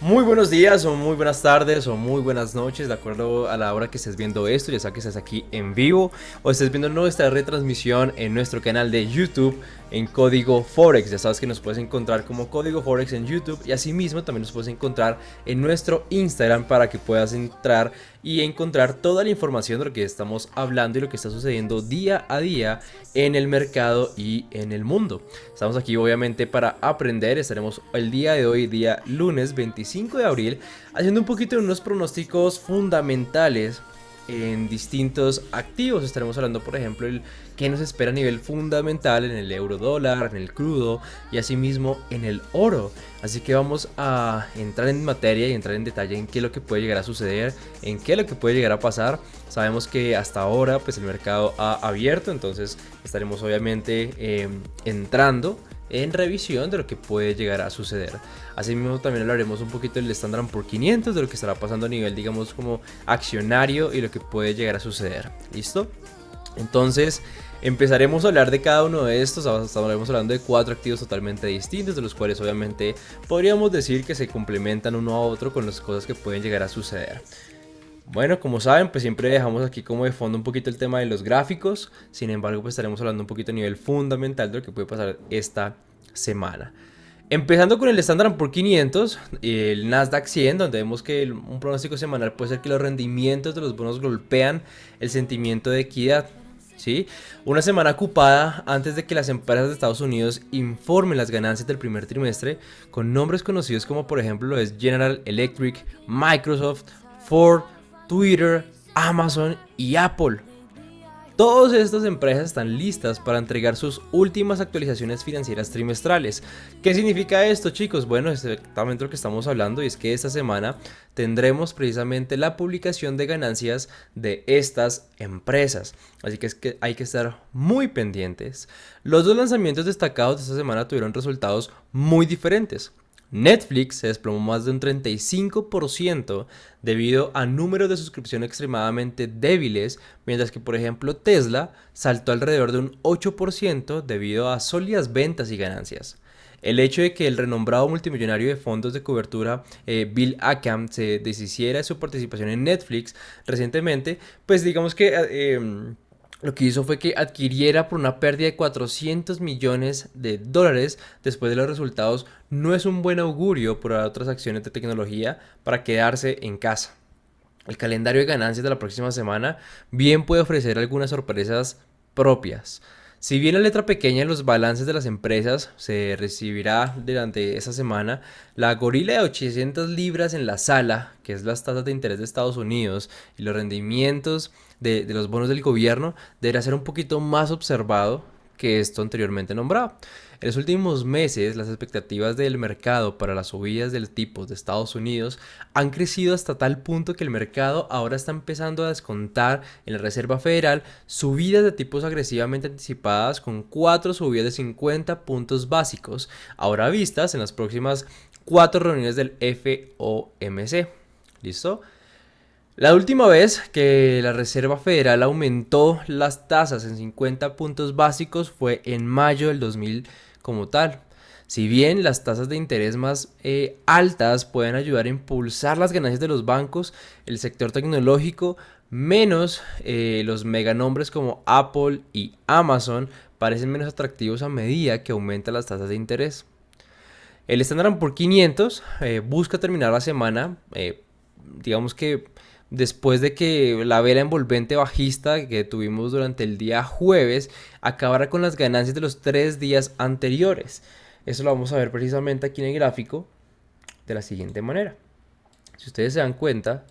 Muy buenos días o muy buenas tardes o muy buenas noches, de acuerdo a la hora que estés viendo esto, ya sea que estés aquí en vivo o estés viendo nuestra retransmisión en nuestro canal de YouTube en Código Forex. Ya sabes que nos puedes encontrar como Código Forex en YouTube y asimismo también nos puedes encontrar en nuestro Instagram para que puedas entrar y encontrar toda la información de lo que estamos hablando y lo que está sucediendo día a día en el mercado y en el mundo. Estamos aquí obviamente para aprender. Estaremos el día de hoy, día lunes 25 de abril, haciendo un poquito de unos pronósticos fundamentales en distintos activos. Estaremos hablando, por ejemplo, el qué nos espera a nivel fundamental en el euro dólar, en el crudo y asimismo en el oro. Así que vamos a entrar en materia y entrar en detalle en qué es lo que puede llegar a suceder, en qué es lo que puede llegar a pasar. Sabemos que hasta ahora pues el mercado ha abierto, entonces estaremos obviamente entrando en revisión de lo que puede llegar a suceder. Asimismo también hablaremos un poquito del Standard Poor's 500, de lo que estará pasando a nivel, digamos, como accionario y lo que puede llegar a suceder. ¿Listo? Entonces empezaremos a hablar de cada uno de estos. Estaremos hablando de 4 activos totalmente distintos, de los cuales obviamente podríamos decir que se complementan uno a otro con las cosas que pueden llegar a suceder. Bueno, como saben, pues siempre dejamos aquí como de fondo un poquito el tema de los gráficos. Sin embargo, pues estaremos hablando un poquito a nivel fundamental de lo que puede pasar esta semana. Empezando con el Standard Poor's 500, el Nasdaq 100, donde vemos que un pronóstico semanal puede ser que los rendimientos de los bonos golpean el sentimiento de equidad. ¿Sí? Una semana ocupada antes de que las empresas de Estados Unidos informen las ganancias del primer trimestre, con nombres conocidos como por ejemplo lo es General Electric, Microsoft, Ford, Twitter, Amazon y Apple. Todas estas empresas están listas para entregar sus últimas actualizaciones financieras trimestrales. ¿Qué significa esto, chicos? Bueno, es exactamente lo que estamos hablando, y es que esta semana tendremos precisamente la publicación de ganancias de estas empresas. Así que hay que estar muy pendientes. Los dos lanzamientos destacados de esta semana tuvieron resultados muy diferentes. Netflix se desplomó más de un 35% debido a números de suscripción extremadamente débiles, mientras que por ejemplo Tesla saltó alrededor de un 8% debido a sólidas ventas y ganancias. El hecho de que el renombrado multimillonario de fondos de cobertura Bill Ackam se deshiciera de su participación en Netflix recientemente, pues digamos que lo que hizo fue que adquiriera por una pérdida de 400 millones de dólares después de los resultados. No es un buen augurio para otras acciones de tecnología para quedarse en casa. El calendario de ganancias de la próxima semana bien puede ofrecer algunas sorpresas propias. Si bien la letra pequeña en los balances de las empresas se recibirá durante esa semana, la gorila de 800 libras en la sala, que es las tasas de interés de Estados Unidos y los rendimientos de los bonos del gobierno, deberá ser un poquito más observado que esto anteriormente nombrado. En los últimos meses, las expectativas del mercado para las subidas del tipo de Estados Unidos han crecido hasta tal punto que el mercado ahora está empezando a descontar en la Reserva Federal subidas de tipos agresivamente anticipadas, con 4 subidas de 50 puntos básicos, ahora vistas en las próximas 4 reuniones del FOMC. ¿Listo? La última vez que la Reserva Federal aumentó las tasas en 50 puntos básicos fue en mayo del 2000 como tal. Si bien las tasas de interés más altas pueden ayudar a impulsar las ganancias de los bancos, el sector tecnológico, menos los meganombres como Apple y Amazon, parecen menos atractivos a medida que aumentan las tasas de interés. El Standard Poor's 500 busca terminar la semana, digamos que después de que la vela envolvente bajista que tuvimos durante el día jueves acabara con las ganancias de los 3 días anteriores. Eso lo vamos a ver precisamente aquí en el gráfico de la siguiente manera. Si ustedes se dan cuenta,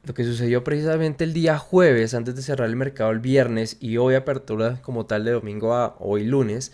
lo que sucedió precisamente el día jueves antes de cerrar el mercado el viernes y hoy apertura como tal de domingo a hoy lunes,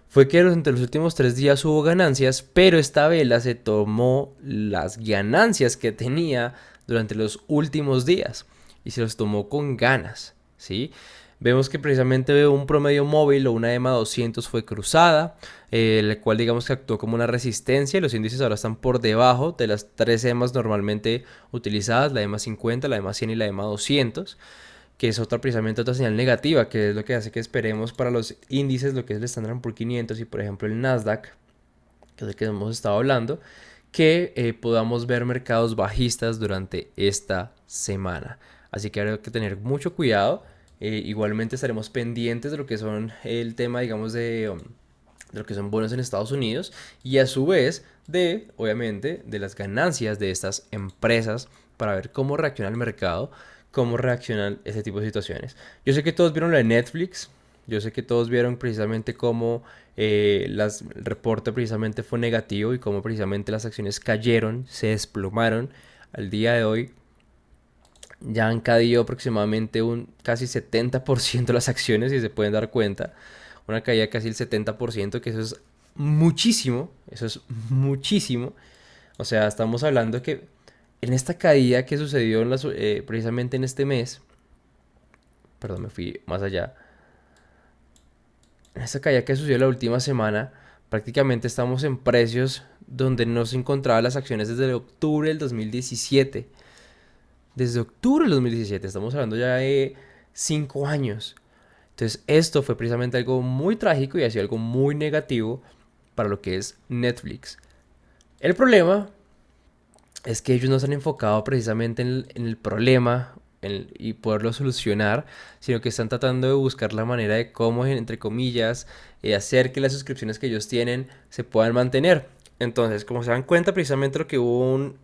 fue que entre los últimos 3 días hubo ganancias, pero esta vela se tomó las ganancias que tenía durante los últimos días y se los tomó con ganas, ¿sí? Vemos que precisamente un promedio móvil o una EMA 200 fue cruzada, el cual digamos que actuó como una resistencia, y los índices ahora están por debajo de las 3 EMAs normalmente utilizadas, la EMA 50, la EMA 100 y la EMA 200. que es otra precisamente otra señal negativa, que es lo que hace que esperemos para los índices, lo que es el Standard & Poor's 500 y por ejemplo el Nasdaq, que es el que hemos estado hablando, que podamos ver mercados bajistas durante esta semana. Así que habrá que tener mucho cuidado. Igualmente estaremos pendientes de lo que son el tema, digamos, de lo que son bonos en Estados Unidos y a su vez de, obviamente, de las ganancias de estas empresas para ver cómo reacciona el mercado, cómo reaccionan ese tipo de situaciones. Yo sé que todos vieron lo de Netflix, yo sé que todos vieron precisamente cómo el reporte precisamente fue negativo y cómo precisamente las acciones cayeron, se desplomaron. Al día de hoy ya han caído aproximadamente un casi 70% de las acciones, si se pueden dar cuenta. Una caída casi el 70%, que eso es muchísimo, eso es muchísimo. O sea, estamos hablando que en esta caída que sucedió precisamente en este mes, perdón, me fui más allá, en esta caída que sucedió la última semana, prácticamente estamos en precios donde no se encontraban las acciones desde octubre del 2017. Desde octubre del 2017, estamos hablando ya de 5 años. Entonces esto fue precisamente algo muy trágico y ha sido algo muy negativo para lo que es Netflix. El problema es que ellos no se han enfocado precisamente en el problema y poderlo solucionar, sino que están tratando de buscar la manera de cómo, entre comillas, hacer que las suscripciones que ellos tienen se puedan mantener. Entonces, como se dan cuenta, precisamente lo que hubo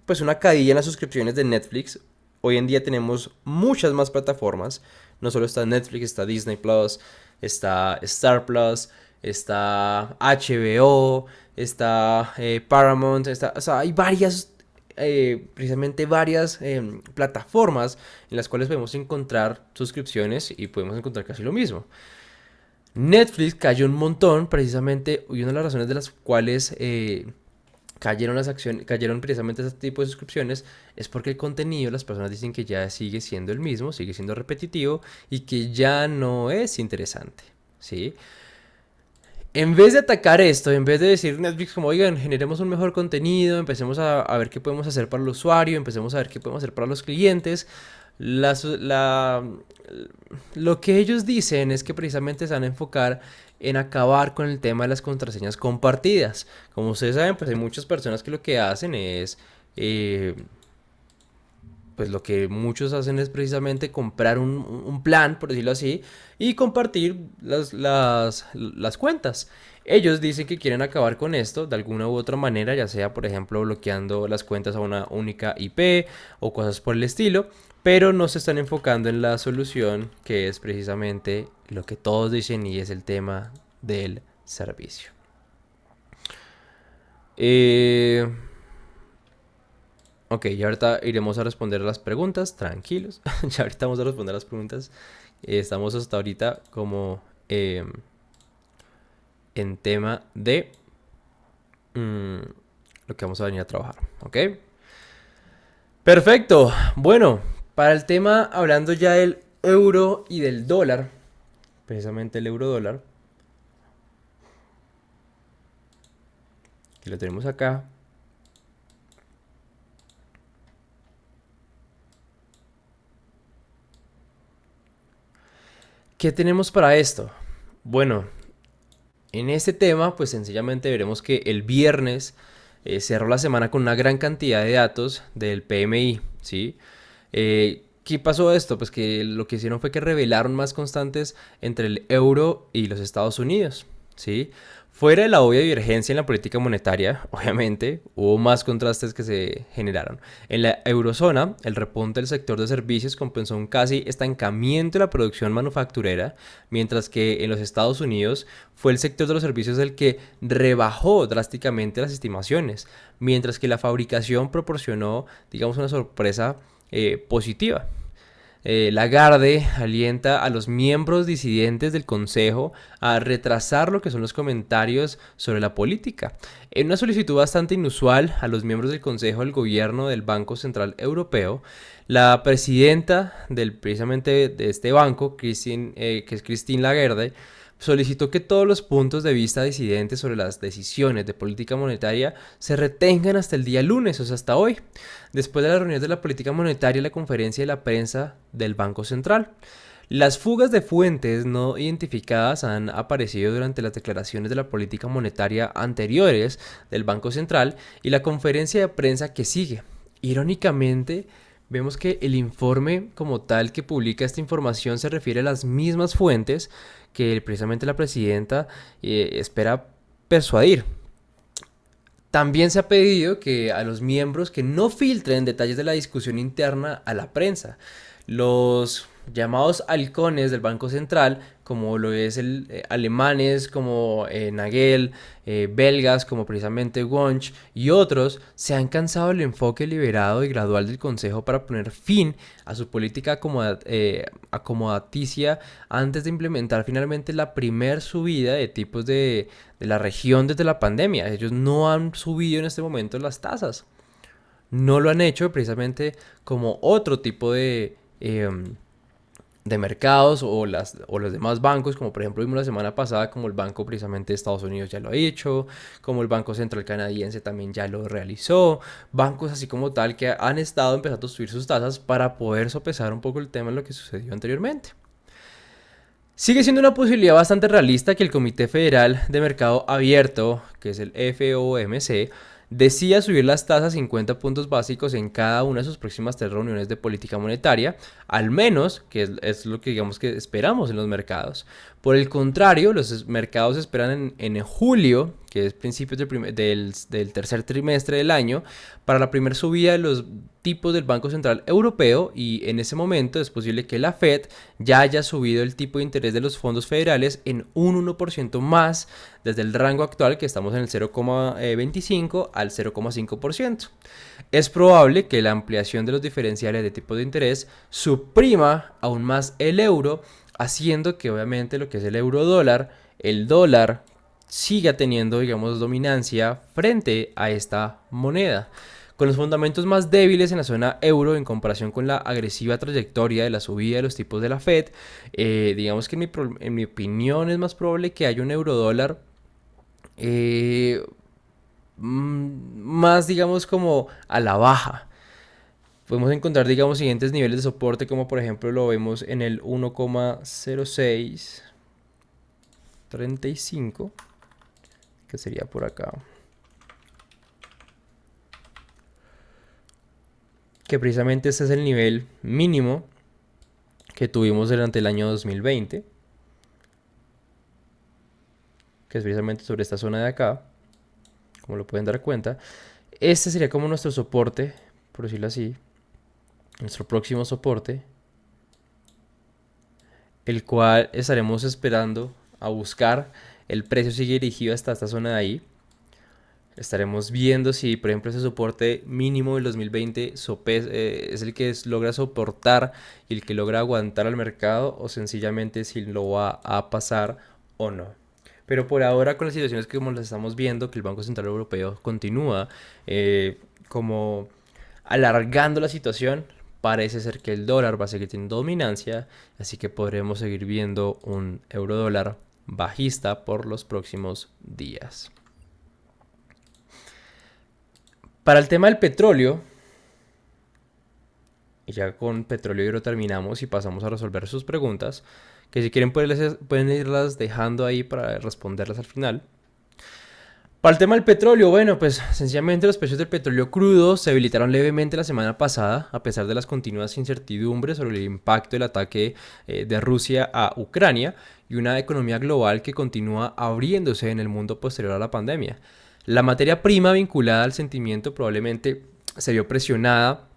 pues una caída en las suscripciones de Netflix. Hoy en día tenemos muchas más plataformas. No solo está Netflix, está Disney Plus, está Star Plus, está HBO, está Paramount, o sea, hay varias, precisamente varias plataformas en las cuales podemos encontrar suscripciones y podemos encontrar casi lo mismo. Netflix cayó un montón precisamente y una de las razones de las cuales cayeron las acciones, cayeron precisamente ese tipo de suscripciones es porque el contenido, las personas dicen que ya sigue siendo el mismo, sigue siendo repetitivo y que ya no es interesante, ¿sí? En vez de atacar esto, en vez de decir Netflix como, oigan, generemos un mejor contenido, empecemos a ver qué podemos hacer para el usuario, empecemos a ver qué podemos hacer para los clientes, lo que ellos dicen es que precisamente se van a enfocar en acabar con el tema de las contraseñas compartidas. Como ustedes saben, pues hay muchas personas que lo que hacen es, pues lo que muchos hacen es precisamente comprar un plan, por decirlo así, y compartir las cuentas. Ellos dicen que quieren acabar con esto de alguna u otra manera, ya sea por ejemplo bloqueando las cuentas a una única IP o cosas por el estilo, pero no se están enfocando en la solución que es precisamente lo que todos dicen y es el tema del servicio. Ok, ya ahorita iremos a responder las preguntas, tranquilos. Ya ahorita vamos a responder las preguntas. Estamos hasta ahorita como en tema de lo que vamos a venir a trabajar, ¿ok? Perfecto. Bueno, para el tema, hablando ya del euro y del dólar, precisamente el euro dólar, que lo tenemos acá. ¿Qué tenemos para esto? Bueno, en este tema, pues sencillamente veremos que el viernes cerró la semana con una gran cantidad de datos del PMI, ¿sí? ¿Qué pasó esto? Pues que lo que hicieron fue que revelaron más constantes entre el euro y los Estados Unidos, ¿sí? Fuera de la obvia divergencia en la política monetaria, obviamente, hubo más contrastes que se generaron. En la eurozona, el repunte del sector de servicios compensó un casi estancamiento de la producción manufacturera, mientras que en los Estados Unidos fue el sector de los servicios el que rebajó drásticamente las estimaciones, mientras que la fabricación proporcionó, digamos, una sorpresa positiva. Lagarde alienta a los miembros disidentes del Consejo a retrasar lo que son los comentarios sobre la política. En una solicitud bastante inusual a los miembros del Consejo del Gobierno del Banco Central Europeo, la presidenta precisamente de este banco, que es Christine Lagarde, solicitó que todos los puntos de vista disidentes sobre las decisiones de política monetaria se retengan hasta el día lunes, o sea, hasta hoy, después de la reunión de la política monetaria y la conferencia de la prensa del Banco Central. Las fugas de fuentes no identificadas han aparecido durante las declaraciones de la política monetaria anteriores del Banco Central y la conferencia de prensa que sigue. Irónicamente, vemos que el informe como tal que publica esta información se refiere a las mismas fuentes que precisamente la presidenta espera persuadir. También se ha pedido que a los miembros que no filtren detalles de la discusión interna a la prensa. Los llamados halcones del Banco Central, como lo es alemanes como Nagel, belgas como precisamente Wunsch y otros, se han cansado del enfoque liberado y gradual del Consejo para poner fin a su política acomodaticia antes de implementar finalmente la primer subida de tipos de la región desde la pandemia. Ellos no han subido en este momento las tasas. No lo han hecho precisamente como otro tipo de mercados o los demás bancos, como por ejemplo vimos la semana pasada, como el Banco precisamente de Estados Unidos ya lo ha hecho, como el Banco Central Canadiense también ya lo realizó, bancos así como tal que han estado empezando a subir sus tasas para poder sopesar un poco el tema de lo que sucedió anteriormente. Sigue siendo una posibilidad bastante realista que el Comité Federal de Mercado Abierto, que es el FOMC, decida subir las tasas 50 puntos básicos en cada una de sus próximas 3 reuniones de política monetaria, al menos, que es lo que digamos que esperamos en los mercados. Por el contrario, los mercados esperan en julio, que es principios del tercer trimestre del año, para la primera subida de los tipos del Banco Central Europeo, y en ese momento es posible que la Fed ya haya subido el tipo de interés de los fondos federales en un 1% más desde el rango actual, que estamos en el 0,25 al 0,5%. Es probable que la ampliación de los diferenciales de tipos de interés suprima aún más el euro, haciendo que obviamente lo que es el euro dólar, el dólar, siga teniendo, digamos, dominancia frente a esta moneda. Con los fundamentos más débiles en la zona euro en comparación con la agresiva trayectoria de la subida de los tipos de la Fed, digamos que en mi opinión es más probable que haya un euro dólar más, digamos, como a la baja. Podemos encontrar, digamos, siguientes niveles de soporte, como por ejemplo lo vemos en el 1,0635, que sería por acá. Que precisamente este es el nivel mínimo que tuvimos durante el año 2020, que es precisamente sobre esta zona de acá, como lo pueden dar cuenta. Este sería como nuestro soporte, por decirlo así, nuestro próximo soporte, el cual estaremos esperando a buscar. El precio sigue dirigido hasta esta zona de ahí. Estaremos viendo si, por ejemplo, ese soporte mínimo del 2020 es el que logra soportar y el que logra aguantar al mercado, o sencillamente si lo va a pasar o no. Pero por ahora, con las situaciones que como las estamos viendo, que el Banco Central Europeo continúa como alargando la situación, parece ser que el dólar va a seguir teniendo dominancia, así que podremos seguir viendo un euro dólar bajista por los próximos días. Para el tema del petróleo, y ya con petróleo y oro terminamos y pasamos a resolver sus preguntas, que si quieren pueden irlas dejando ahí para responderlas al final. Para el tema del petróleo, bueno, pues sencillamente los precios del petróleo crudo se debilitaron levemente la semana pasada, a pesar de las continuas incertidumbres sobre el impacto del ataque de Rusia a Ucrania y una economía global que continúa abriéndose en el mundo posterior a la pandemia. La materia prima vinculada al sentimiento probablemente se vio presionada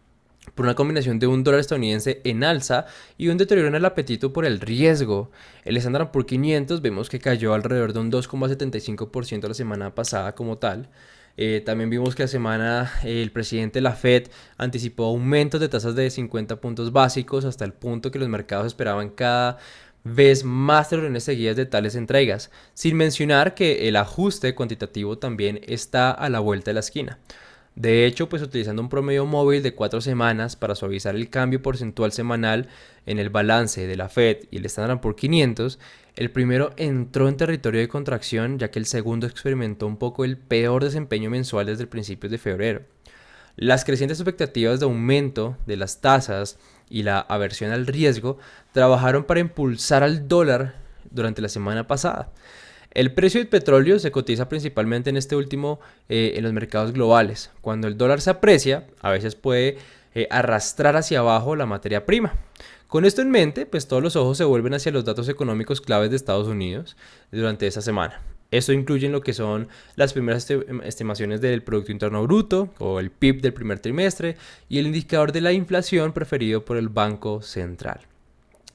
por una combinación de un dólar estadounidense en alza y un deterioro en el apetito por el riesgo. El Standard Poor's 500 vemos que cayó alrededor de un 2,75% la semana pasada como tal. También vimos que la semana el presidente de la Fed anticipó aumentos de tasas de 50 puntos básicos hasta el punto que los mercados esperaban cada vez más reuniones seguidas de tales entregas, sin mencionar que el ajuste cuantitativo también está a la vuelta de la esquina. De hecho, pues utilizando un promedio móvil de 4 semanas para suavizar el cambio porcentual semanal en el balance de la Fed y el Standard Poor's 500, El primero entró en territorio de contracción, ya que el segundo experimentó un poco el peor desempeño mensual desde principios de febrero. Las crecientes expectativas de aumento de las tasas y la aversión al riesgo trabajaron para impulsar al dólar durante la semana pasada. El precio del petróleo se cotiza principalmente en este último en los mercados globales. Cuando el dólar se aprecia, a veces puede arrastrar hacia abajo la materia prima. Con esto en mente, pues todos los ojos se vuelven hacia los datos económicos claves de Estados Unidos durante esta semana. Esto incluye lo que son las primeras estimaciones del Producto Interno Bruto o el PIB del primer trimestre y el indicador de la inflación preferido por el Banco Central.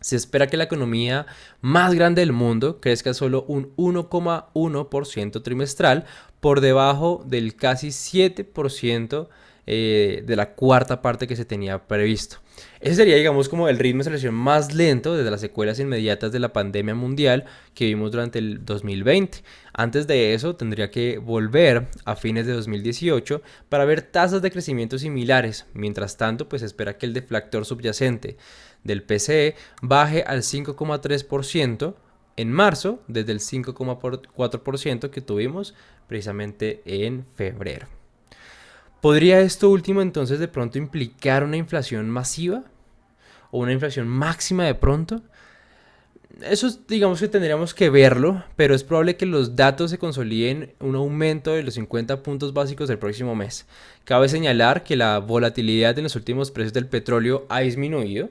Se espera que la economía más grande del mundo crezca solo un 1,1% trimestral, por debajo del casi 7% de la cuarta parte que se tenía previsto. Ese sería, digamos, como el ritmo de aceleración más lento desde las secuelas inmediatas de la pandemia mundial que vimos durante el 2020. Antes de eso, tendría que volver a fines de 2018 para ver tasas de crecimiento similares. Mientras tanto, pues se espera que el deflactor subyacente del PCE baje al 5,3% en marzo, desde el 5,4% que tuvimos precisamente en febrero. ¿Podría esto último entonces de pronto implicar una inflación masiva o una inflación máxima de pronto? Eso digamos que tendríamos que verlo, pero es probable que los datos se consoliden un aumento de los 50 puntos básicos el próximo mes. Cabe señalar que la volatilidad en los últimos precios del petróleo ha disminuido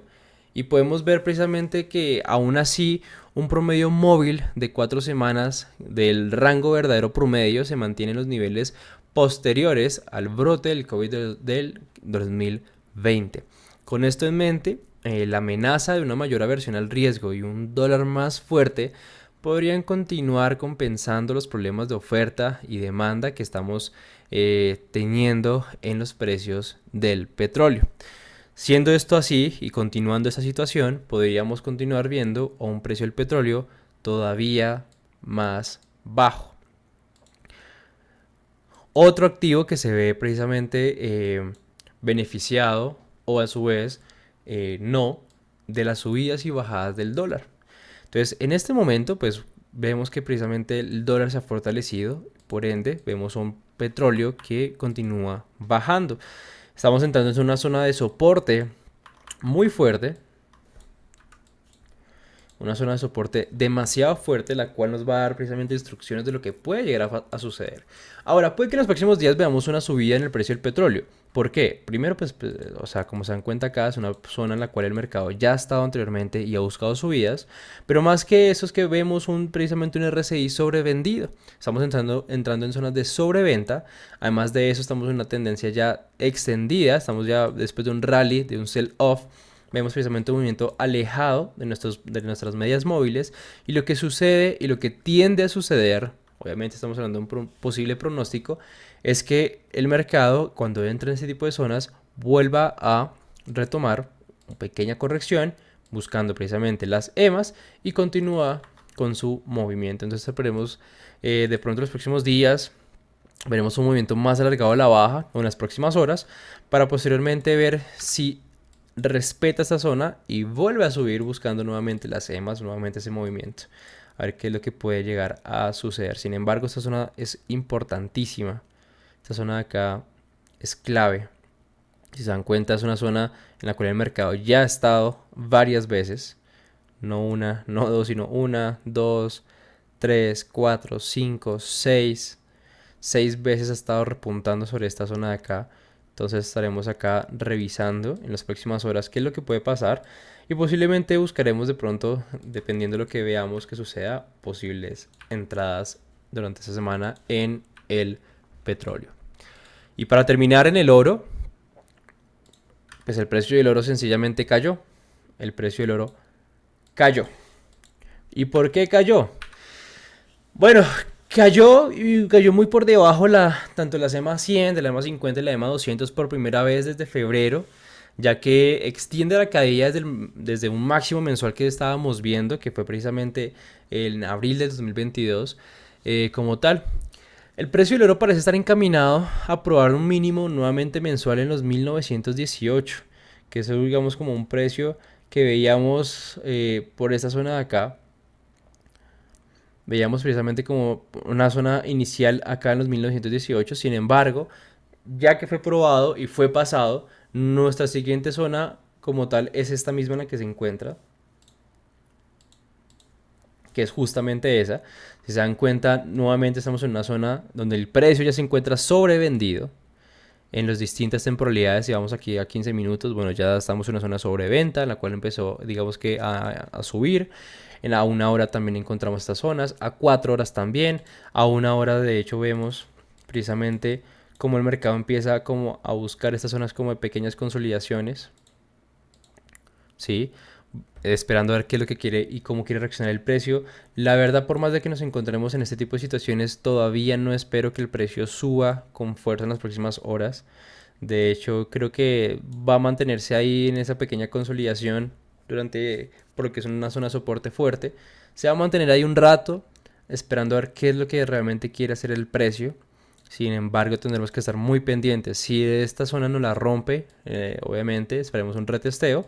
y podemos ver precisamente que aún así un promedio móvil de 4 semanas del rango verdadero promedio se mantiene en los niveles posteriores al brote del COVID del 2020. Con esto en mente, la amenaza de una mayor aversión al riesgo y un dólar más fuerte podrían continuar compensando los problemas de oferta y demanda que estamos teniendo en los precios del petróleo. Siendo esto así y continuando esta situación, podríamos continuar viendo a un precio del petróleo todavía más bajo. Otro activo que se ve precisamente beneficiado o a su vez no de las subidas y bajadas del dólar. Entonces, en este momento, pues vemos que precisamente el dólar se ha fortalecido, por ende, vemos un petróleo que continúa bajando. Estamos entrando en una zona de soporte muy fuerte, una zona de soporte demasiado fuerte, la cual nos va a dar precisamente instrucciones de lo que puede llegar a suceder. Ahora, puede que en los próximos días veamos una subida en el precio del petróleo. ¿Por qué? Primero, pues, o sea, como se dan cuenta acá, es una zona en la cual el mercado ya ha estado anteriormente y ha buscado subidas, pero más que eso es que vemos precisamente un RSI sobrevendido. Estamos entrando en zonas de sobreventa. Además de eso, estamos en una tendencia ya extendida, estamos ya después de un rally, de un sell-off. Vemos precisamente un movimiento alejado de nuestras medias móviles, y lo que sucede y lo que tiende a suceder, obviamente estamos hablando de un posible pronóstico, es que el mercado, cuando entra en ese tipo de zonas, vuelva a retomar una pequeña corrección buscando precisamente las EMAs y continúa con su movimiento. Entonces esperemos de pronto los próximos días veremos un movimiento más alargado a la baja en las próximas horas, para posteriormente ver si respeta esta zona y vuelve a subir buscando nuevamente las EMAs, nuevamente ese movimiento. A ver qué es lo que puede llegar a suceder. Sin embargo, esta zona es importantísima. Esta zona de acá es clave. Si se dan cuenta, es una zona en la cual el mercado ya ha estado varias veces. No una, no dos, sino una, dos, tres, cuatro, cinco, seis. 6 veces ha estado repuntando sobre esta zona de acá. Entonces estaremos acá revisando en las próximas horas qué es lo que puede pasar, y posiblemente buscaremos de pronto, dependiendo de lo que veamos que suceda, posibles entradas durante esta semana en el petróleo. Y para terminar, en el oro, pues el precio del oro sencillamente cayó. El precio del oro cayó. ¿Y por qué cayó? Bueno, cayó y cayó muy por debajo tanto la EMA 100, de la EMA 50 y la EMA 200 por primera vez desde febrero, ya que extiende la caída desde un máximo mensual que estábamos viendo, que fue precisamente en abril del 2022 como tal. El precio del oro parece estar encaminado a probar un mínimo nuevamente mensual en los 1918, que es, digamos, como un precio que veíamos por esta zona de acá. Veíamos precisamente como una zona inicial acá en los 1918. Sin embargo, ya que fue probado y fue pasado, nuestra siguiente zona como tal es esta misma en la que se encuentra, que es justamente esa. Si se dan cuenta, nuevamente estamos en una zona donde el precio ya se encuentra sobrevendido en las distintas temporalidades. Y vamos aquí a 15 minutos, bueno, ya estamos en una zona sobreventa, en la cual empezó, digamos que a subir. A una hora también encontramos estas zonas, a 4 horas también, a una hora de hecho vemos precisamente cómo el mercado empieza como a buscar estas zonas como de pequeñas consolidaciones, ¿sí? Esperando a ver qué es lo que quiere y cómo quiere reaccionar el precio. La verdad, por más de que nos encontremos en este tipo de situaciones, todavía no espero que el precio suba con fuerza en las próximas horas. De hecho, creo que va a mantenerse ahí en esa pequeña consolidación durante, porque es una zona de soporte fuerte. Se va a mantener ahí un rato, esperando a ver qué es lo que realmente quiere hacer el precio. Sin embargo, tendremos que estar muy pendientes. Si esta zona no la rompe, obviamente esperemos un retesteo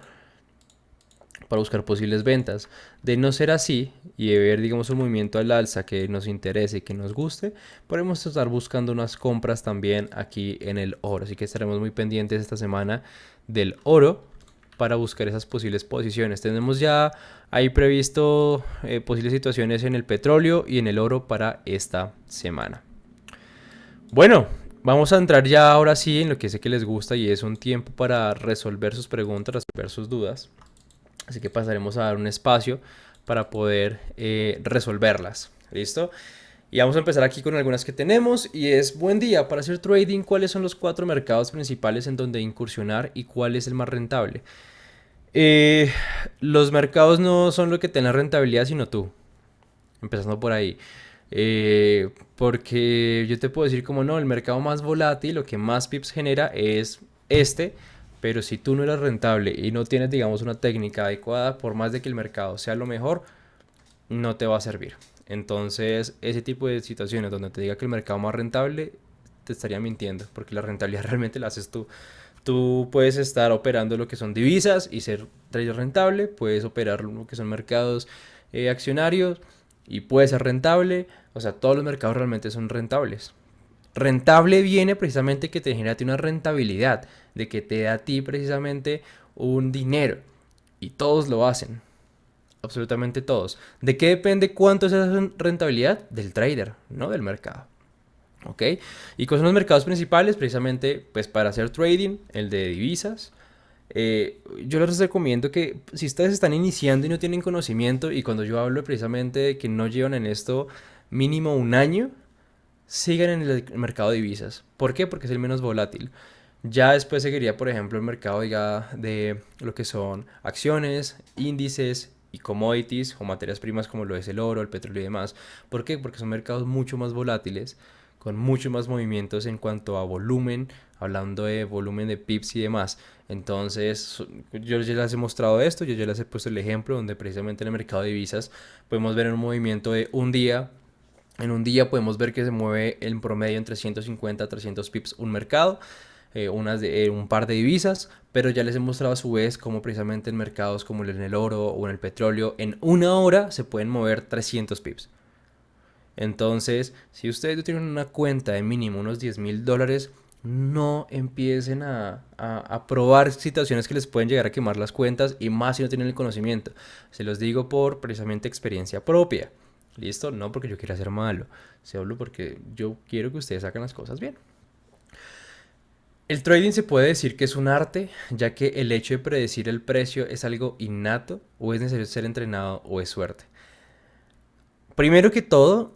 para buscar posibles ventas. De no ser así y de ver, digamos, un movimiento al alza que nos interese y que nos guste, podemos estar buscando unas compras también aquí en el oro. Así que estaremos muy pendientes esta semana del oro para buscar esas posibles posiciones. Tenemos ya ahí previsto posibles situaciones en el petróleo y en el oro para esta semana. Bueno, vamos a entrar ya ahora sí en lo que sé que les gusta, y es un tiempo para resolver sus preguntas, resolver sus dudas. Así que pasaremos a dar un espacio para poder resolverlas. ¿Listo? Y vamos a empezar aquí con algunas que tenemos. Y es: buen día, para hacer trading, ¿cuáles son los 4 mercados principales en donde incursionar y cuál es el más rentable? Eh, los mercados no son lo que te dan la rentabilidad, sino tú. Empezando por ahí. Porque yo te puedo decir como no, el mercado más volátil, lo que más pips genera es este. Pero si tú no eres rentable y no tienes, digamos, una técnica adecuada, por más de que el mercado sea lo mejor, no te va a servir. Entonces, ese tipo de situaciones donde te diga que el mercado más rentable, te estaría mintiendo, porque la rentabilidad realmente la haces tú. Tú puedes estar operando lo que son divisas y ser trader rentable, puedes operar lo que son mercados accionarios y puede ser rentable. O sea, todos los mercados realmente son rentables. Rentable viene precisamente que te genera a ti una rentabilidad, de que te da a ti precisamente un dinero. Y todos lo hacen, absolutamente todos. ¿De qué depende cuánto es esa rentabilidad? Del trader, no del mercado. ¿Ok? ¿Y cuáles son los mercados principales? Precisamente, pues para hacer trading, el de divisas. Yo les recomiendo que si ustedes están iniciando y no tienen conocimiento, y cuando yo hablo precisamente de que no llevan en esto mínimo un año, sigan en el mercado de divisas. ¿Por qué? Porque es el menos volátil. Ya después seguiría, por ejemplo, el mercado de lo que son acciones, índices y commodities o materias primas como lo es el oro, el petróleo y demás. ¿Por qué? Porque son mercados mucho más volátiles, con mucho más movimientos en cuanto a volumen, hablando de volumen de pips y demás. Entonces, yo ya les he mostrado esto, yo ya les he puesto el ejemplo donde precisamente en el mercado de divisas podemos ver un movimiento de un día. En un día podemos ver que se mueve en promedio entre 150 a 300 pips un mercado, un par de divisas, pero ya les he mostrado a su vez cómo precisamente en mercados como en el oro o en el petróleo, en una hora se pueden mover 300 pips. Entonces, si ustedes no tienen una cuenta de mínimo unos $10,000, no empiecen a probar situaciones que les pueden llegar a quemar las cuentas, y más si no tienen el conocimiento. Se los digo por precisamente experiencia propia. ¿Listo? No porque yo quiera ser malo, se hablo porque yo quiero que ustedes hagan las cosas bien. El trading se puede decir que es un arte, ya que el hecho de predecir el precio es algo innato, o es necesario ser entrenado, o es suerte. Primero que todo,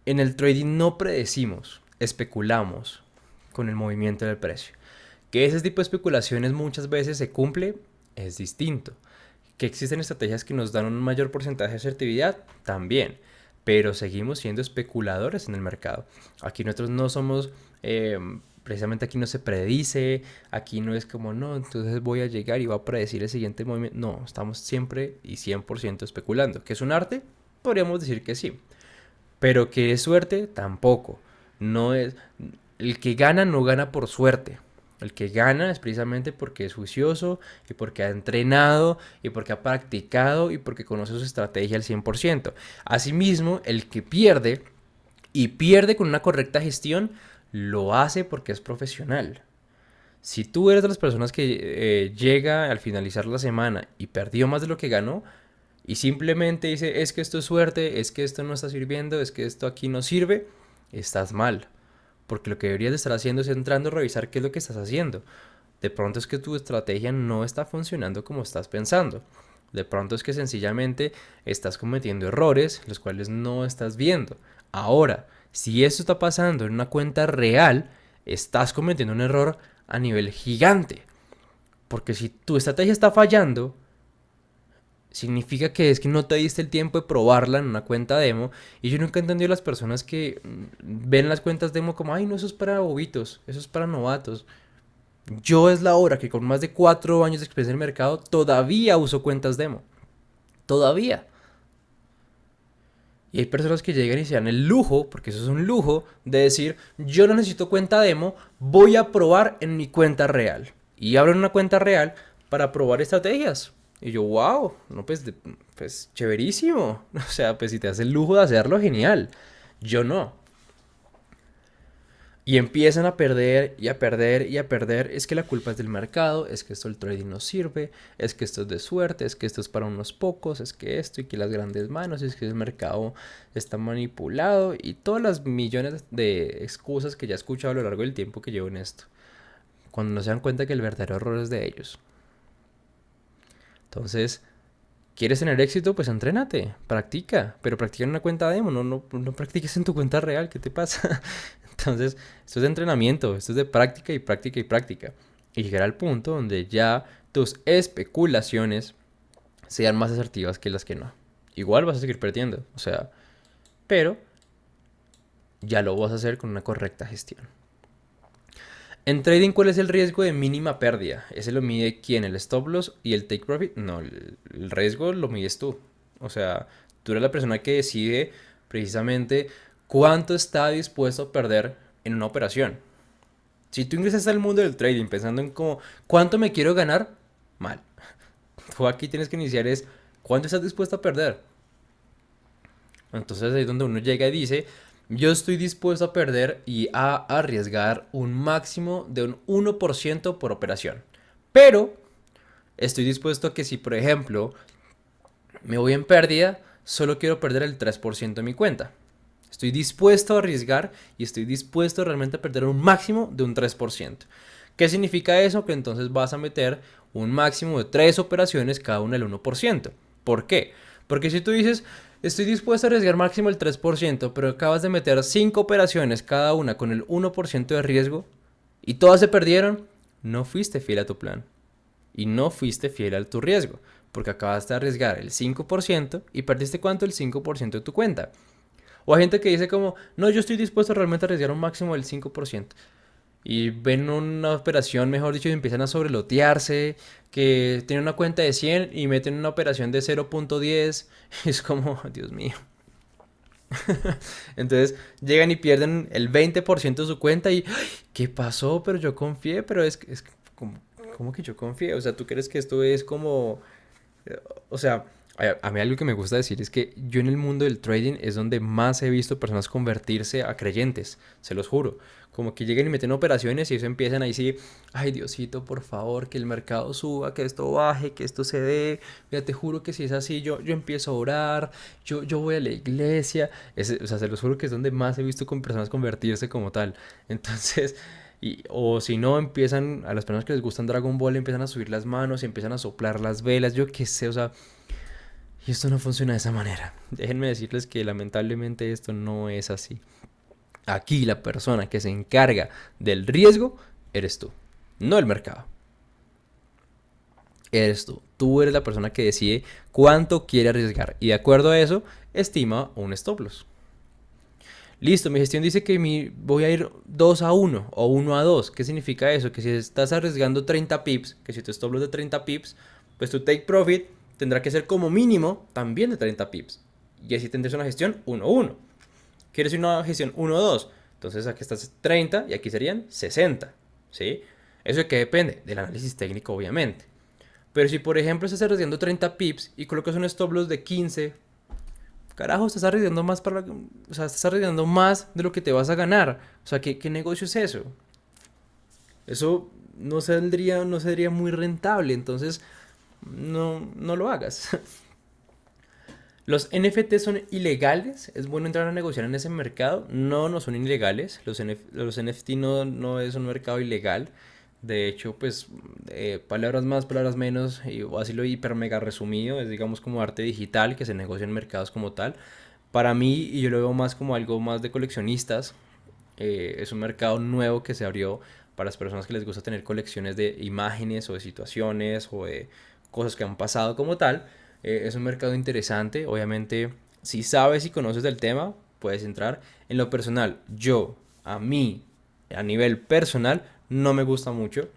en el trading no predecimos, especulamos con el movimiento del precio. Que ese tipo de especulaciones muchas veces se cumple es distinto. Que existen estrategias que nos dan un mayor porcentaje de asertividad también. Pero seguimos siendo especuladores en el mercado. Aquí nosotros no somos, precisamente aquí no se predice, aquí no es como, no, entonces voy a llegar y voy a predecir el siguiente movimiento. No, estamos siempre y 100% especulando. ¿Que es un arte? Podríamos decir que sí. Pero que es suerte, tampoco. No es, el que gana no gana por suerte. El que gana es precisamente porque es juicioso y porque ha entrenado y porque ha practicado y porque conoce su estrategia al 100%. Asimismo, el que pierde y pierde con una correcta gestión, lo hace porque es profesional. Si tú eres de las personas que llega al finalizar la semana y perdió más de lo que ganó y simplemente dice es que esto es suerte, es que esto no está sirviendo, es que esto aquí no sirve, estás mal. Porque lo que deberías de estar haciendo es entrando a revisar qué es lo que estás haciendo. De pronto es que tu estrategia no está funcionando como estás pensando. De pronto es que sencillamente estás cometiendo errores los cuales no estás viendo. Ahora, si esto está pasando en una cuenta real, estás cometiendo un error a nivel gigante. Porque si tu estrategia está fallando, significa que es que no te diste el tiempo de probarla en una cuenta demo. Y yo nunca he entendido a las personas que ven las cuentas demo como, ay, no, eso es para bobitos, eso es para novatos. Yo es la hora que con más de 4 años de experiencia en el mercado todavía uso cuentas demo. Todavía. Y hay personas que llegan y se dan el lujo, porque eso es un lujo, de decir, yo no necesito cuenta demo, voy a probar en mi cuenta real. Y abren una cuenta real para probar estrategias. Y yo, wow, no, pues, pues chéverísimo. O sea, pues si te hace el lujo de hacerlo, genial. Yo no. Y empiezan a perder y a perder y a perder. Es que la culpa es del mercado, es que esto el trading no sirve, es que esto es de suerte, es que esto es para unos pocos, es que esto y que las grandes manos, es que el mercado está manipulado y todas las millones de excusas que ya he escuchado a lo largo del tiempo que llevo en esto. Cuando no se dan cuenta que el verdadero error es de ellos. Entonces, ¿quieres tener éxito? Pues entrénate, practica, pero practica en una cuenta demo, no practiques en tu cuenta real, ¿qué te pasa? Entonces, esto es de entrenamiento, esto es de práctica y práctica y práctica. Y llegar al punto donde ya tus especulaciones sean más asertivas que las que no. Igual vas a seguir perdiendo, o sea, pero ya lo vas a hacer con una correcta gestión. En trading, ¿cuál es el riesgo de mínima pérdida? ¿Ese lo mide quién? ¿El stop loss y el take profit? No, el riesgo lo mides tú. O sea, tú eres la persona que decide precisamente cuánto está dispuesto a perder en una operación. Si tú ingresas al mundo del trading pensando en cómo, cuánto me quiero ganar, mal. Tú aquí tienes que iniciar es cuánto estás dispuesto a perder. Entonces ahí es donde uno llega y dice, yo estoy dispuesto a perder y a arriesgar un máximo de un 1% por operación. Pero estoy dispuesto a que si, por ejemplo, me voy en pérdida, solo quiero perder el 3% de mi cuenta. Estoy dispuesto a arriesgar y estoy dispuesto realmente a perder un máximo de un 3%. ¿Qué significa eso? Que entonces vas a meter un máximo de 3 operaciones cada una del 1%. ¿Por qué? Porque si tú dices, estoy dispuesto a arriesgar máximo el 3%, pero acabas de meter 5 operaciones cada una con el 1% de riesgo y todas se perdieron, no fuiste fiel a tu plan. Y no fuiste fiel a tu riesgo, porque acabaste de arriesgar el 5% y perdiste ¿cuánto? El 5% de tu cuenta. O hay gente que dice como, no, yo estoy dispuesto realmente a arriesgar un máximo del 5%. Y ven una operación, mejor dicho, y empiezan a sobrelotearse, que tienen una cuenta de 100 y meten una operación de 0.10. Es como, Dios mío. Entonces llegan y pierden el 20% de su cuenta y, "Ay, ¿qué pasó? Pero yo confié, pero es como, ¿cómo que yo confié? O sea, ¿tú crees que esto es como o sea, a mí algo que me gusta decir es que yo en el mundo del trading es donde más he visto personas convertirse a creyentes, se los juro. Como que llegan y meten operaciones y eso empiezan ahí sí, ay Diosito, por favor, que el mercado suba, que esto baje, que esto se dé. Mira, te juro que si es así, yo empiezo a orar, yo voy a la iglesia. O sea, se los juro que es donde más he visto con personas convertirse como tal. Entonces, o si no, empiezan, a las personas que les gustan Dragon Ball, empiezan a subir las manos y empiezan a soplar las velas, yo qué sé, o sea, y esto no funciona de esa manera. Déjenme decirles que lamentablemente esto no es así. Aquí la persona que se encarga del riesgo eres tú, no el mercado. Eres tú. Tú eres la persona que decide cuánto quiere arriesgar y de acuerdo a eso, estima un stop loss. Listo, mi gestión dice que voy a ir 2-1 o 1-2. ¿Qué significa eso? Que si estás arriesgando 30 pips, que si tu stop loss de 30 pips, pues tu take profit tendrá que ser como mínimo también de 30 pips. Y así tendrás una gestión 1-1. ¿Quieres una gestión 1-2? Entonces aquí estás 30 y aquí serían 60. ¿Sí? ¿Eso de qué depende? Del análisis técnico, obviamente. Pero si, por ejemplo, estás arriesgando 30 pips y colocas un stop loss de 15, carajo, estás arriesgando más o sea, estás arriesgando más de lo que te vas a ganar. O sea, ¿qué negocio es eso? Eso no sería muy rentable, entonces no lo hagas. ¿Los NFT son ilegales? ¿Es bueno entrar a negociar en ese mercado? No, no son ilegales. Los NFT no es un mercado ilegal. De hecho, pues, palabras más, palabras menos, y así lo hiper mega resumido, es digamos como arte digital que se negocia en mercados como tal. Para mí, y yo lo veo más como algo más de coleccionistas, es un mercado nuevo que se abrió para las personas que les gusta tener colecciones de imágenes o de situaciones o de cosas que han pasado como tal. Es un mercado interesante. Obviamente, si sabes y conoces del tema, puedes entrar. En lo personal, a mí, a nivel personal, no me gusta mucho.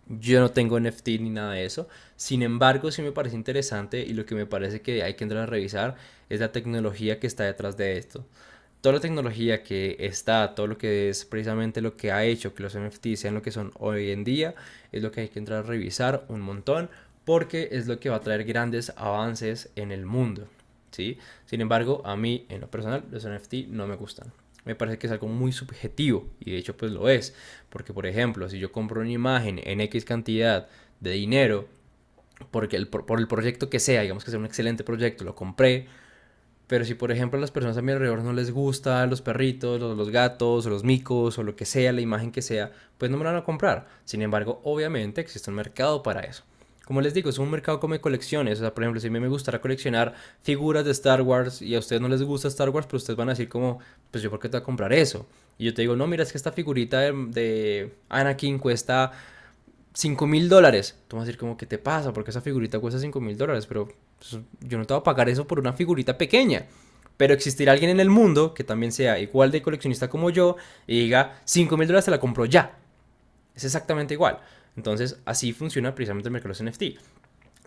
Yo no tengo NFT ni nada de eso. Sin embargo, sí me parece interesante y lo que me parece que hay que entrar a revisar es la tecnología que está detrás de esto. Toda la tecnología que está, todo lo que es precisamente lo que ha hecho que los NFT sean lo que son hoy en día, es lo que hay que entrar a revisar un montón porque es lo que va a traer grandes avances en el mundo, ¿sí? Sin embargo, a mí en lo personal los NFT no me gustan. Me parece que es algo muy subjetivo y de hecho pues lo es, porque por ejemplo, si yo compro una imagen en X cantidad de dinero, porque por el proyecto que sea, digamos que sea un excelente proyecto, lo compré, pero si por ejemplo a las personas a mi alrededor no les gustan los perritos, los gatos, o los micos, o lo que sea, la imagen que sea, pues no me la van a comprar. Sin embargo, obviamente existe un mercado para eso. Como les digo, es un mercado como de colecciones. O sea, por ejemplo, si a mí me gustara coleccionar figuras de Star Wars y a ustedes no les gusta Star Wars, pues ustedes van a decir como, pues yo por qué te voy a comprar eso. Y yo te digo, no, mira, es que esta figurita de Anakin cuesta $5.000. Tú vas a decir como, ¿qué te pasa? Porque esa figurita cuesta $5.000. Pero pues, yo no te voy a pagar eso por una figurita pequeña. Pero existirá alguien en el mundo que también sea igual de coleccionista como yo y diga, $5.000 te la compro ya. Es exactamente igual. Entonces, así funciona precisamente el mercado de los NFT.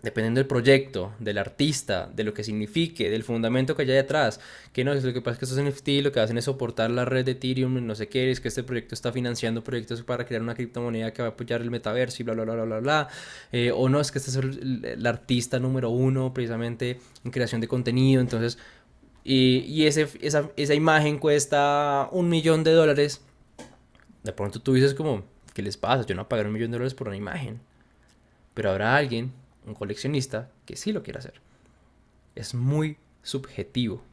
Dependiendo del proyecto, del artista, de lo que signifique, del fundamento que haya detrás. Que no, es lo que pasa es que estos NFT lo que hacen es soportar la red de Ethereum, no sé qué, es que este proyecto está financiando proyectos para crear una criptomoneda que va a apoyar el metaverso y bla, bla, bla, bla, bla, bla. O no, es que este es el artista número uno precisamente en creación de contenido. Entonces, esa imagen cuesta $1.000.000. De pronto tú dices como, ¿qué les pasa? Yo no voy a pagar $1.000.000 por una imagen. Pero habrá alguien, un coleccionista, que sí lo quiera hacer. Es muy subjetivo.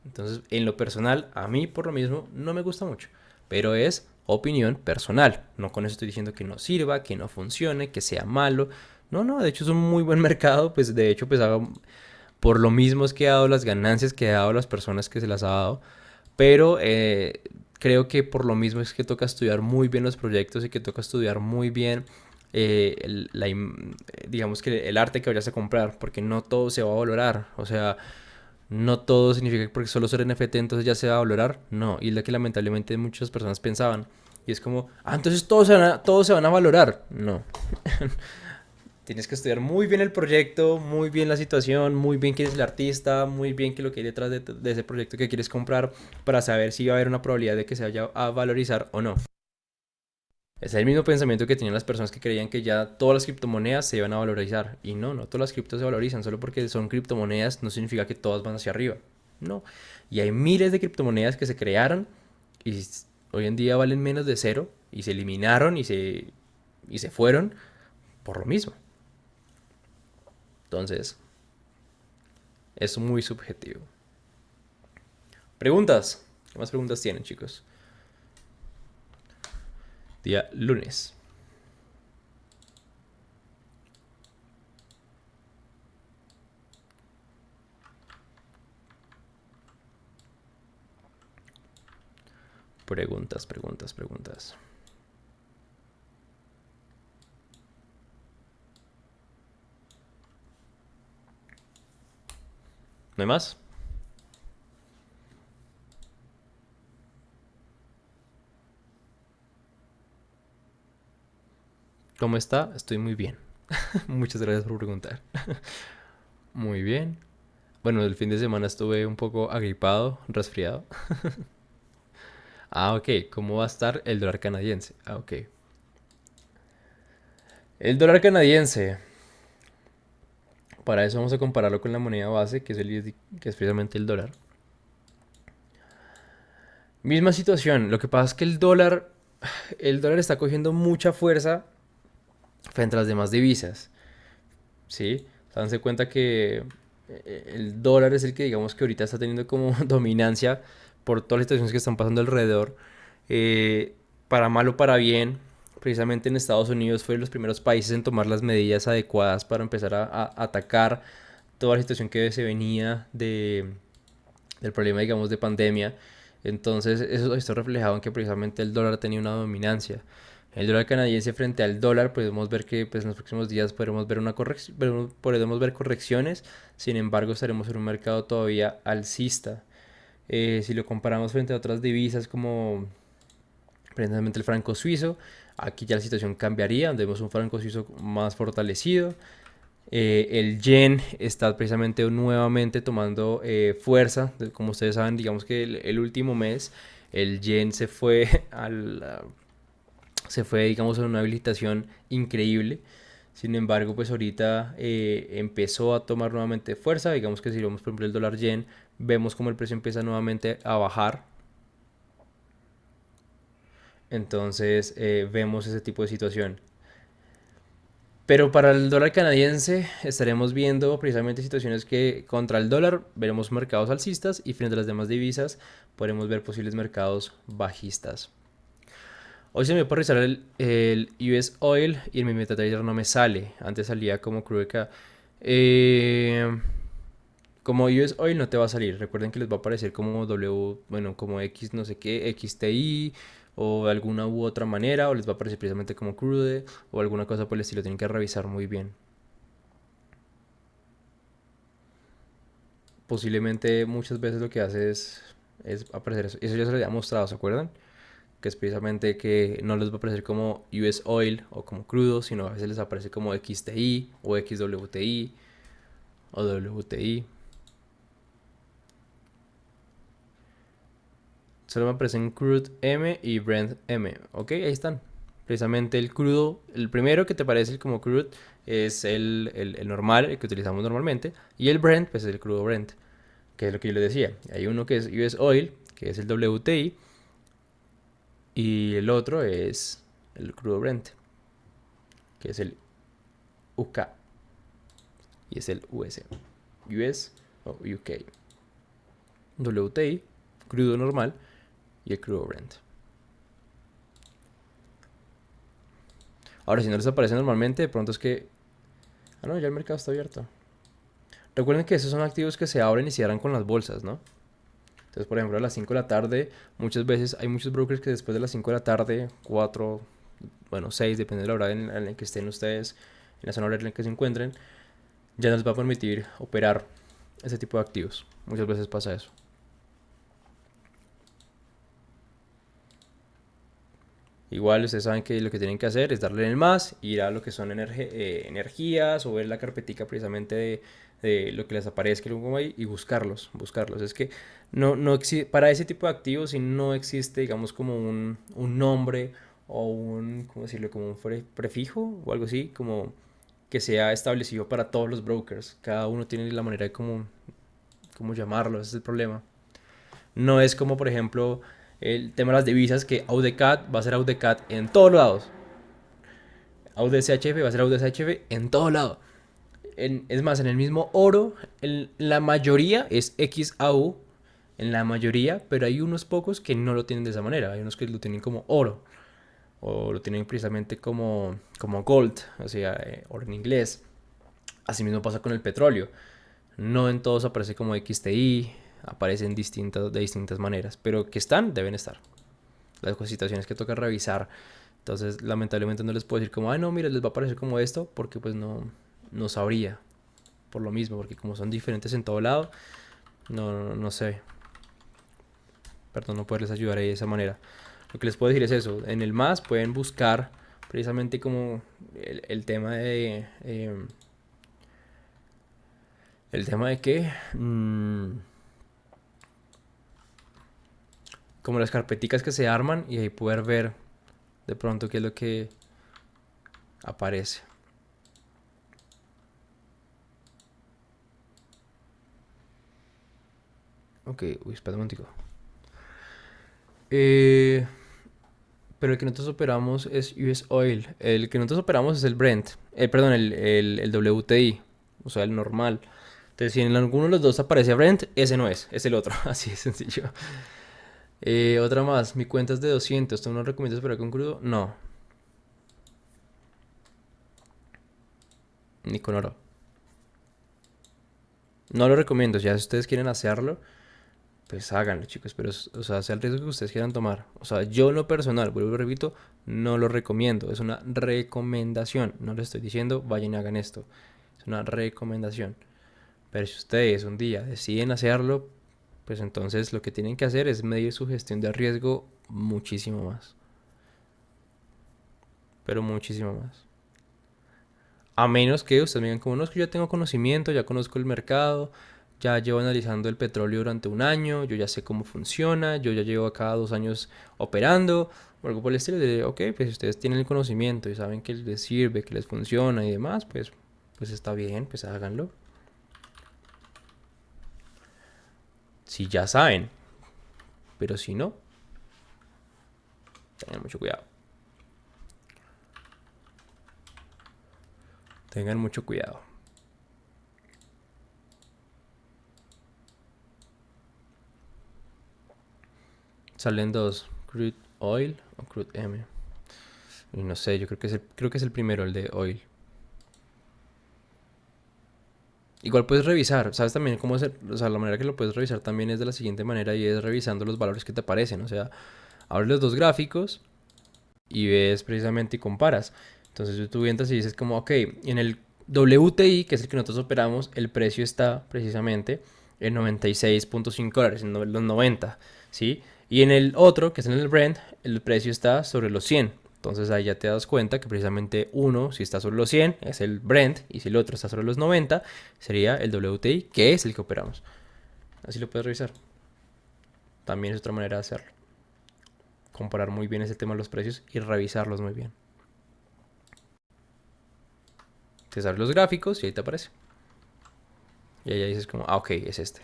Entonces, en lo personal, a mí por lo mismo no me gusta mucho. Pero es opinión personal. No con eso estoy diciendo que no sirva, que no funcione, que sea malo. No, no, de hecho es un muy buen mercado. Pues de hecho, pues por lo mismo es que ha dado las ganancias que ha dado a las personas que se las ha dado. Pero creo que por lo mismo es que toca estudiar muy bien los proyectos y que toca estudiar muy bien digamos que el arte que vayas a comprar, porque no todo se va a valorar. O sea, no todo significa que porque solo ser NFT entonces ya se va a valorar. No, y es lo que lamentablemente muchas personas pensaban. Y es como, entonces todos se van a valorar. No. Tienes que estudiar muy bien el proyecto, muy bien la situación, muy bien quién es el artista, muy bien qué es lo que hay detrás de ese proyecto que quieres comprar para saber si va a haber una probabilidad de que se vaya a valorizar o no. Es el mismo pensamiento que tenían las personas que creían que ya todas las criptomonedas se iban a valorizar. Y no, no todas las criptos se valorizan. Solo porque son criptomonedas no significa que todas van hacia arriba. No. Y hay miles de criptomonedas que se crearon y hoy en día valen menos de cero y se eliminaron y se fueron por lo mismo. Entonces, es muy subjetivo. ¿Preguntas? ¿Qué más preguntas tienen, chicos? Día lunes. Preguntas, preguntas, preguntas. ¿No hay más? ¿Cómo está? Estoy muy bien. Muchas gracias por preguntar. Muy bien. Bueno, el fin de semana estuve un poco agripado, resfriado. Ok. ¿Cómo va a estar el dólar canadiense? Ok. El dólar canadiense. Para eso vamos a compararlo con la moneda base, que es el USD, que es precisamente el dólar. Misma situación. Lo que pasa es que el dólar está cogiendo mucha fuerza frente a las demás divisas. ¿Sí? Danse cuenta que el dólar es el que digamos que ahorita está teniendo como dominancia por todas las situaciones que están pasando alrededor. Eh, para mal o para bien, precisamente en Estados Unidos fue de los primeros países en tomar las medidas adecuadas para empezar a atacar toda la situación que se venía del problema, digamos, de pandemia. Entonces, eso está reflejado en que precisamente el dólar tenía una dominancia. El dólar canadiense frente al dólar, podemos ver que pues, en los próximos días podremos ver podremos ver correcciones. Sin embargo, estaremos en un mercado todavía alcista. Si lo comparamos frente a otras divisas como precisamente el franco suizo, aquí ya la situación cambiaría, donde vemos un franco suizo más fortalecido. El yen está precisamente nuevamente tomando fuerza. Como ustedes saben, digamos que el último mes el yen se fue, digamos, en una habilitación increíble. Sin embargo, pues ahorita empezó a tomar nuevamente fuerza. Digamos que si vemos, por ejemplo, el dólar yen, vemos como el precio empieza nuevamente a bajar. Entonces vemos ese tipo de situación. Pero para el dólar canadiense estaremos viendo precisamente situaciones que contra el dólar veremos mercados alcistas y frente a las demás divisas podremos ver posibles mercados bajistas. Hoy se me puede revisar el US Oil y en mi MetaTrader no me sale. Antes salía como crude acá. Como US Oil no te va a salir. Recuerden que les va a aparecer como W, bueno, como X no sé qué, XTI o de alguna u otra manera, o les va a aparecer precisamente como crude o alguna cosa por el estilo. Tienen que revisar muy bien. Posiblemente muchas veces lo que hace es aparecer eso. Eso ya se lo había mostrado, ¿se acuerdan? Que es precisamente que no les va a aparecer como US Oil o como crudo, sino a veces les aparece como XTI o XWTI o WTI. Solo me aparecen Crude M y Brent M. Ok, ahí están. Precisamente el crudo, el primero que te aparece como crude es el normal, el que utilizamos normalmente. Y el Brent, pues es el crudo Brent, que es lo que yo les decía. Hay uno que es US Oil, que es el WTI. Y el otro es el crudo Brent, que es el UK. Y es el US. US o UK. WTI, crudo normal. Y el crudo Brent. Ahora, si no les aparece normalmente, de pronto es que... Ah, no, ya el mercado está abierto. Recuerden que esos son activos que se abren y cierran con las bolsas, ¿no? Entonces, por ejemplo, a las 5 de la tarde, muchas veces hay muchos brokers que después de las 5 de la tarde, 4, bueno, 6, depende de la hora en la que estén ustedes, en la zona horaria en la que se encuentren, ya no les va a permitir operar ese tipo de activos. Muchas veces pasa eso. Igual ustedes saben que lo que tienen que hacer es darle en el más, ir a lo que son energías o ver la carpetica precisamente de lo que les aparezca ahí y buscarlos. Es que para ese tipo de activos si no existe, digamos, como un nombre o ¿cómo decirlo? Como un prefijo o algo así, como que sea establecido para todos los brokers. Cada uno tiene la manera de cómo llamarlo, ese es el problema. No es como, por ejemplo, el tema de las divisas, que AUDECAD va a ser AUDECAD en todos lados. AUDCHF va a ser AUDCHF en todo lado. Es más, en el mismo oro, la mayoría es XAU, en la mayoría, pero hay unos pocos que no lo tienen de esa manera. Hay unos que lo tienen como oro, o lo tienen precisamente como gold, o sea, oro en inglés. Asimismo pasa con el petróleo. No en todos aparece como XTI, aparecen de distintas maneras, pero que están, deben estar. Las situaciones que toca revisar. Entonces, lamentablemente no les puedo decir como, no, mira, les va a aparecer como esto, porque pues no sabría. Por lo mismo, porque como son diferentes en todo lado, no sé. Perdón, no poderles ayudar ahí de esa manera. Lo que les puedo decir es eso. En el más pueden buscar precisamente como el tema de... el tema de qué. Como las carpeticas que se arman y ahí poder ver de pronto qué es lo que aparece. Ok, uy, espera un momentico. Eh, pero el que nosotros operamos es US Oil. El que nosotros operamos es el Brent. Perdón, el WTI. O sea, el normal. Entonces, si en alguno de los dos aparece Brent, ese no es el otro. Así de sencillo. Otra más. Mi cuenta es de 200. ¿Tú no recomiendas operar con crudo? No, ni con oro. No lo recomiendo. Ya si ustedes quieren hacerlo, pues háganlo, chicos. Pero, o sea, sea el riesgo que ustedes quieran tomar. O sea, yo en lo personal, vuelvo y repito, no lo recomiendo. Es una recomendación. No les estoy diciendo, vayan y hagan esto. Es una recomendación. Pero si ustedes un día deciden hacerlo, pues entonces lo que tienen que hacer es medir su gestión de riesgo muchísimo más. Pero muchísimo más. A menos que ustedes me digan como no, es que yo ya tengo conocimiento, ya conozco el mercado, ya llevo analizando el petróleo durante un año, yo ya sé cómo funciona, yo ya llevo acá 2 años operando, o algo por el estilo. De, ok, pues si ustedes tienen el conocimiento y saben que les sirve, que les funciona y demás, pues está bien, pues háganlo. Si ya saben, pero si no, tengan mucho cuidado. Tengan mucho cuidado. Salen dos, Crude Oil o Crude M. Y no sé, yo creo que es el primero, el de Oil. Igual puedes revisar, ¿sabes también cómo hacer? O sea, la manera que lo puedes revisar también es de la siguiente manera y es revisando los valores que te aparecen. O sea, abres los dos gráficos y ves precisamente y comparas. Entonces tú entras y dices como, ok, en el WTI, que es el que nosotros operamos, el precio está precisamente en $96.5, en los 90, ¿sí? Y en el otro, que es en el Brent, el precio está sobre los 100. Entonces ahí ya te das cuenta que precisamente uno, si está sobre los 100, es el Brent, y si el otro está sobre los 90, sería el WTI, que es el que operamos. Así lo puedes revisar. También es otra manera de hacerlo. Comparar muy bien ese tema de los precios y revisarlos muy bien. Te salen los gráficos y ahí te aparece. Y ahí dices como, ah, ok, es este.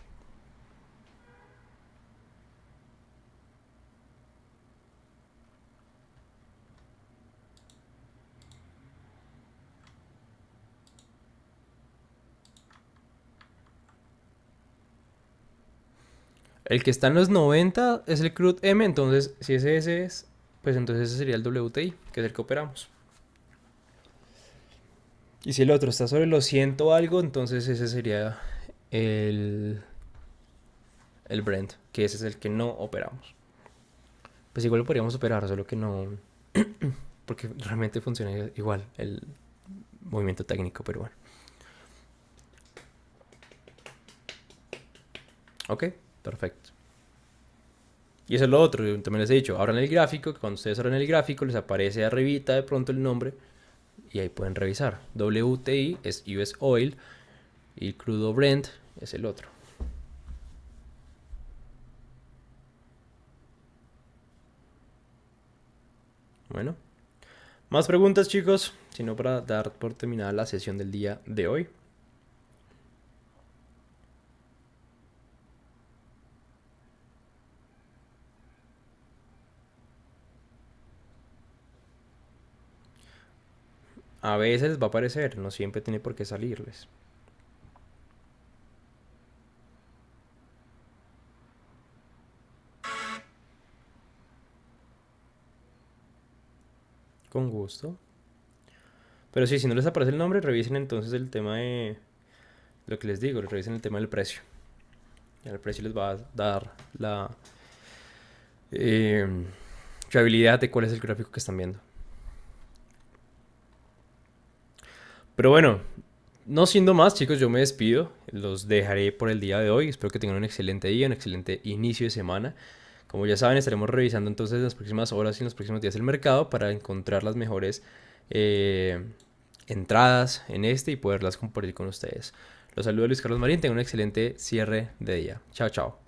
El que está en los 90 es el Crude M, entonces si ese es, pues entonces ese sería el WTI, que es el que operamos. Y si el otro está sobre los 100 o algo, entonces ese sería el, el Brent, que ese es el que no operamos. Pues igual lo podríamos operar, solo que no, porque realmente funciona igual el movimiento técnico, pero bueno. Ok, perfecto. Y eso es lo otro, yo también les he dicho, abran el gráfico, que cuando ustedes abran el gráfico les aparece arribita de pronto el nombre y ahí pueden revisar. WTI es US Oil y crudo Brent es el otro. Bueno, más preguntas, chicos, sino para dar por terminada la sesión del día de hoy. A veces les va a aparecer, no siempre tiene por qué salirles. Con gusto. Pero sí, si no les aparece el nombre, revisen entonces el tema de lo que les digo, revisen el tema del precio. Y el precio les va a dar la eh, fiabilidad de cuál es el gráfico que están viendo. Pero bueno, no siendo más, chicos, yo me despido. Los dejaré por el día de hoy. Espero que tengan un excelente día, un excelente inicio de semana. Como ya saben, estaremos revisando entonces en las próximas horas y en los próximos días el mercado para encontrar las mejores eh, entradas en este y poderlas compartir con ustedes. Los saludo Luis Carlos Marín. Tengan un excelente cierre de día. Chao, chao.